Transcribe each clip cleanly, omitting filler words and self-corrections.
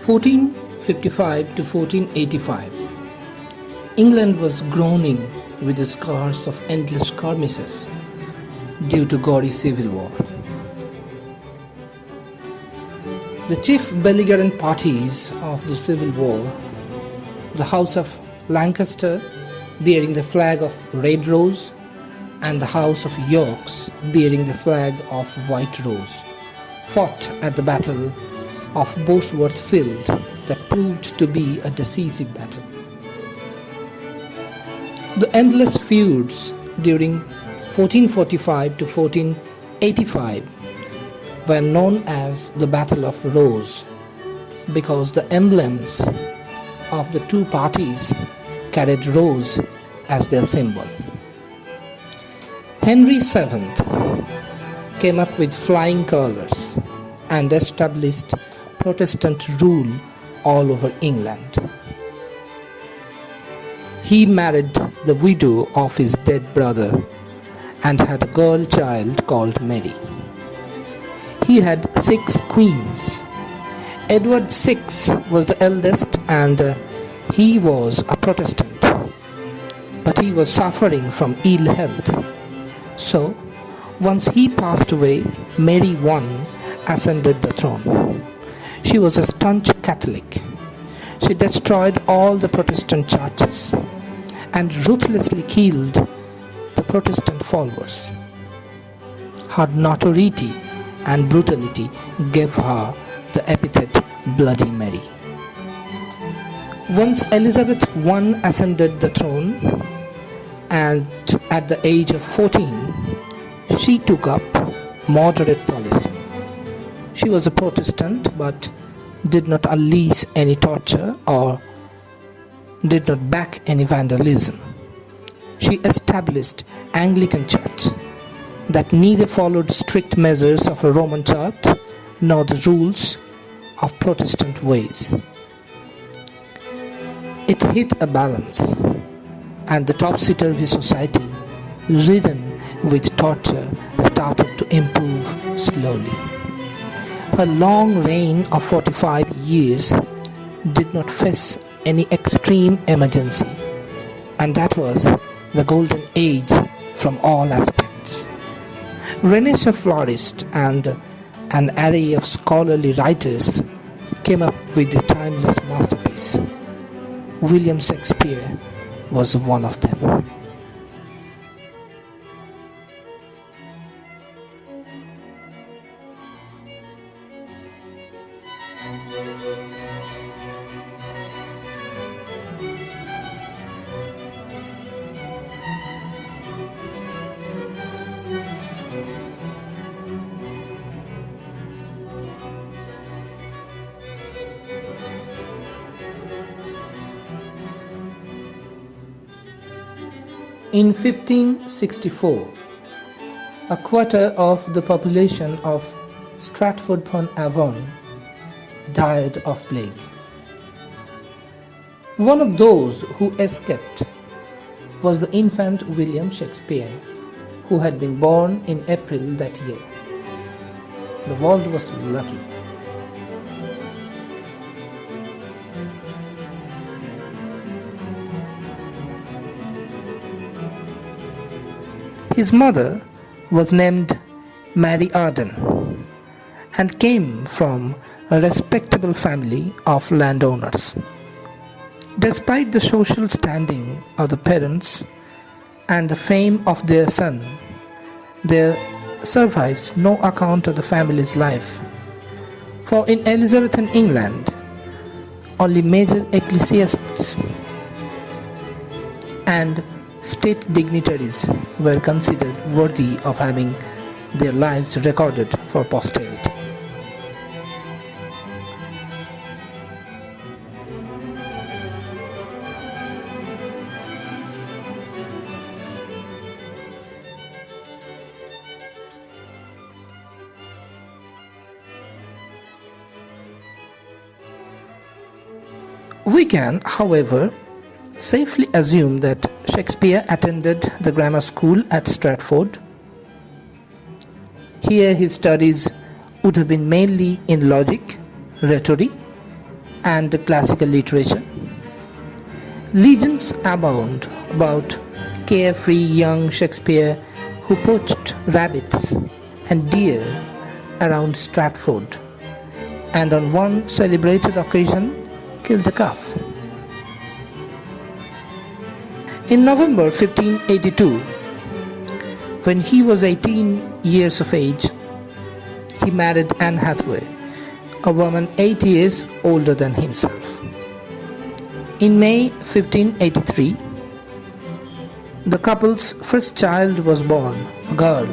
1455 to 1485, England was groaning with the scars of endless skirmishes due to gory civil war. The chief belligerent parties of the Civil War, the House of Lancaster bearing the flag of Red Rose and the House of York bearing the flag of White Rose, fought at the Battle of Bosworth Field that proved to be a decisive battle. The endless feuds during 1445 to 1485 were known as the Battle of Rose because the emblems of the two parties carried rose as their symbol. Henry VII came up with flying colours and established Protestant rule all over England. He married the widow of his dead brother and had a girl child called Mary. He had 6 queens. Edward VI was the eldest and he was a Protestant, but he was suffering from ill health. So, once he passed away, Mary I ascended the throne. She was a staunch Catholic. She destroyed all the Protestant churches and ruthlessly killed the Protestant followers. Her notoriety and brutality gave her the epithet Bloody Mary. Once Elizabeth I ascended the throne, and at the age of 14, she took up moderate policy. She was a Protestant but did not unleash any torture or did not back any vandalism. She established Anglican Church that neither followed strict measures of a Roman Church nor the rules of Protestant ways. It hit a balance, and the topsy-turvy society, ridden with torture, started to improve slowly. Her long reign of 45 years did not face any extreme emergency, and that was the golden age from all aspects. Renaissance flourished, and an array of scholarly writers came up with a timeless masterpiece. William Shakespeare was one of them. In 1564, a quarter of the population of Stratford-upon-Avon died of plague. One of those who escaped was the infant William Shakespeare, who had been born in April that year. The world was lucky. His mother was named Mary Arden and came from a respectable family of landowners. Despite the social standing of the parents and the fame of their son, there survives no account of the family's life. For in Elizabethan England, only major ecclesiastics and state dignitaries were considered worthy of having their lives recorded for posterity. We can, however, safely assume that Shakespeare attended the grammar school at Stratford. Here his studies would have been mainly in logic, rhetoric, and classical literature. Legends abound about carefree young Shakespeare who poached rabbits and deer around Stratford, and on one celebrated occasion killed a calf. In November 1582, when he was 18 years of age, he married Anne Hathaway, a woman 8 years older than himself. In May 1583, the couple's first child was born, a girl,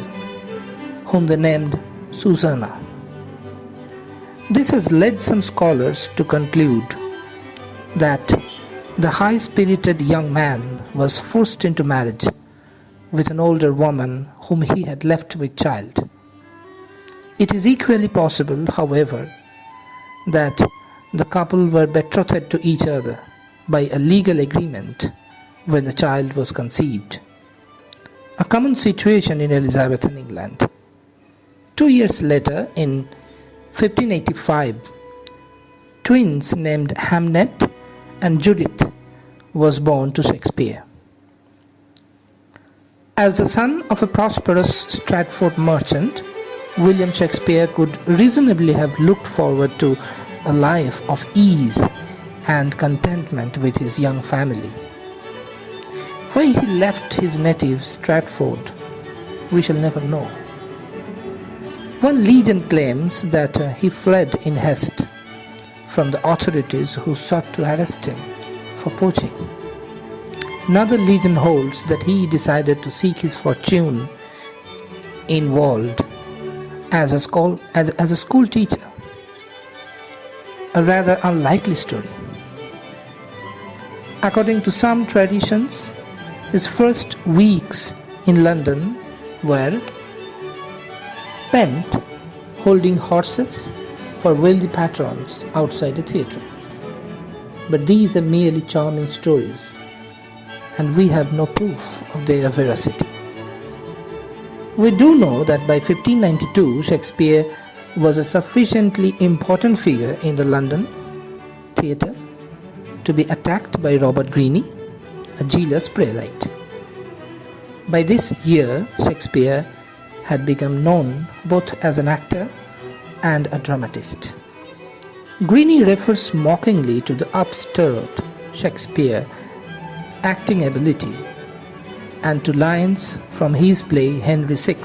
whom they named Susanna. This has led some scholars to conclude that the high-spirited young man was forced into marriage with an older woman whom he had left with child. It is equally possible, however, that the couple were betrothed to each other by a legal agreement when the child was conceived, a common situation in Elizabethan England. 2 years later, in 1585, twins named Hamnet and Judith was born to Shakespeare. As the son of a prosperous Stratford merchant, William Shakespeare could reasonably have looked forward to a life of ease and contentment with his young family. Why he left his native Stratford, we shall never know. One legend claims that he fled in haste from the authorities who sought to arrest him for poaching. Another legend holds that he decided to seek his fortune in Wold as a school teacher. A rather unlikely story. According to some traditions, his first weeks in London were spent holding horses for wealthy patrons outside a theatre. But these are merely charming stories, and we have no proof of their veracity. We do know that by 1592 Shakespeare was a sufficiently important figure in the London theatre to be attacked by Robert Greene, a jealous playwright. By this year, Shakespeare had become known both as an actor and a dramatist. Greene refers mockingly to the upstart Shakespeare acting ability and to lines from his play Henry VI.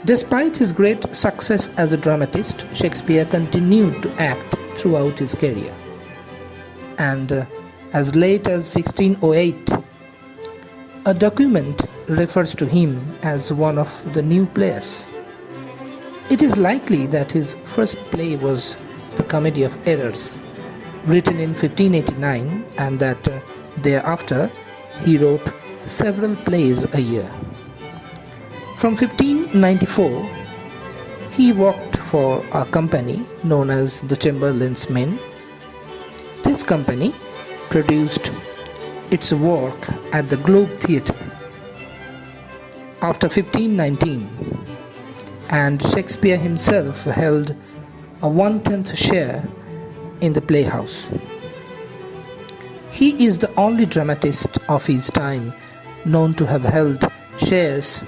Despite his great success as a dramatist, Shakespeare continued to act throughout his career. And as late as 1608, a document refers to him as one of the new players. It is likely that his first play was The Comedy of Errors, written in 1589, and that thereafter he wrote several plays a year. From 1594, he worked for a company known as the Chamberlain's Men. This company produced its work at the Globe Theatre. After 1519, and Shakespeare himself held a 1/10 share in the playhouse. He is the only dramatist of his time known to have held shares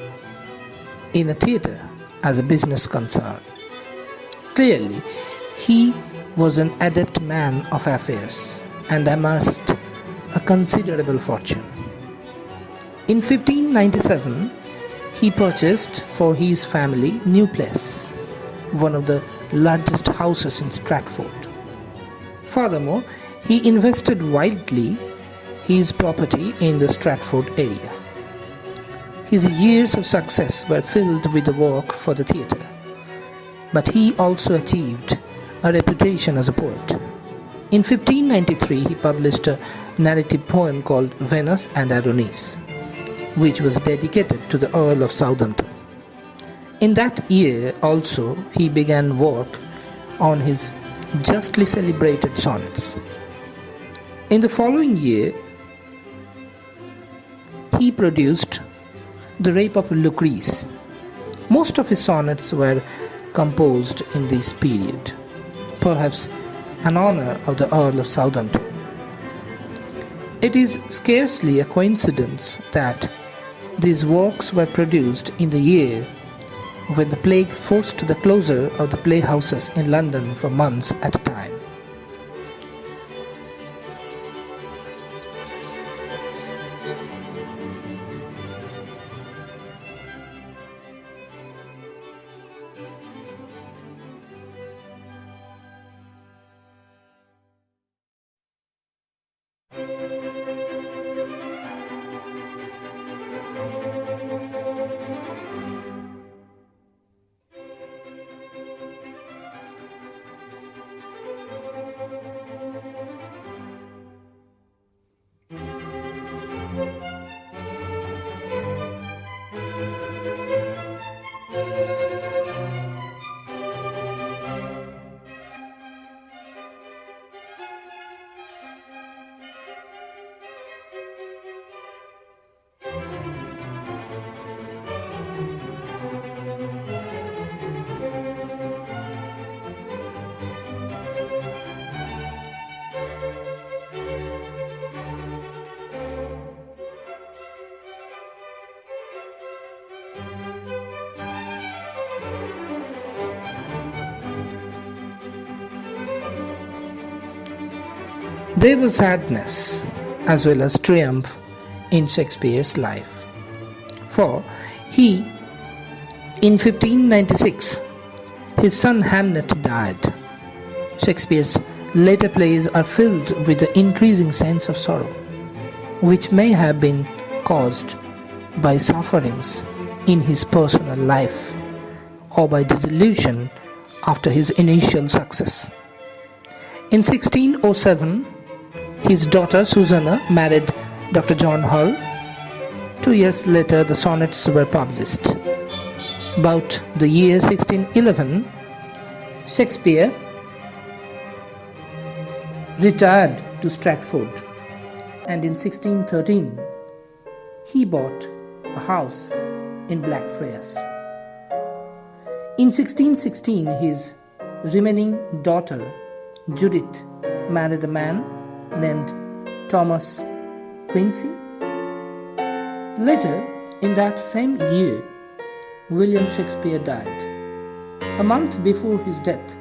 in a theatre as a business concern. Clearly, he was an adept man of affairs and amassed a considerable fortune. In 1597, he purchased for his family New Place, one of the largest houses in Stratford. Furthermore, he invested widely his property in the Stratford area. His years of success were filled with the work for the theatre. but he also achieved a reputation as a poet. In 1593, he published a narrative poem called Venus and Adonis, which was dedicated to the Earl of Southampton. In that year also, he began work on his justly celebrated sonnets. In the following year, he produced The Rape of Lucrece. Most of his sonnets were composed in this period, perhaps in honor of the Earl of Southampton. It is scarcely a coincidence that these works were produced in the year when the plague forced the closure of the playhouses in London for months at a time. There was sadness as well as triumph in Shakespeare's life. For in 1596, his son Hamlet died. Shakespeare's later plays are filled with the increasing sense of sorrow, which may have been caused by sufferings in his personal life or by disillusion after his initial success. In 1607, his daughter Susanna married Dr. John Hull. 2 years later, the sonnets were published. About the year 1611, Shakespeare retired to Stratford, and in 1613, he bought a house in Blackfriars. In 1616, his remaining daughter, Judith, married a man named Thomas Quincy. Later, in that same year, William Shakespeare died. A month before his death,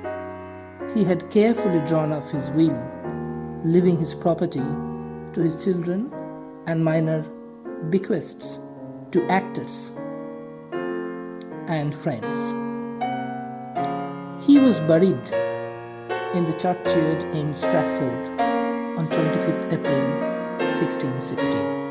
he had carefully drawn up his will, leaving his property to his children and minor bequests to actors and friends. He was buried in the churchyard in Stratford on 25th April 1616.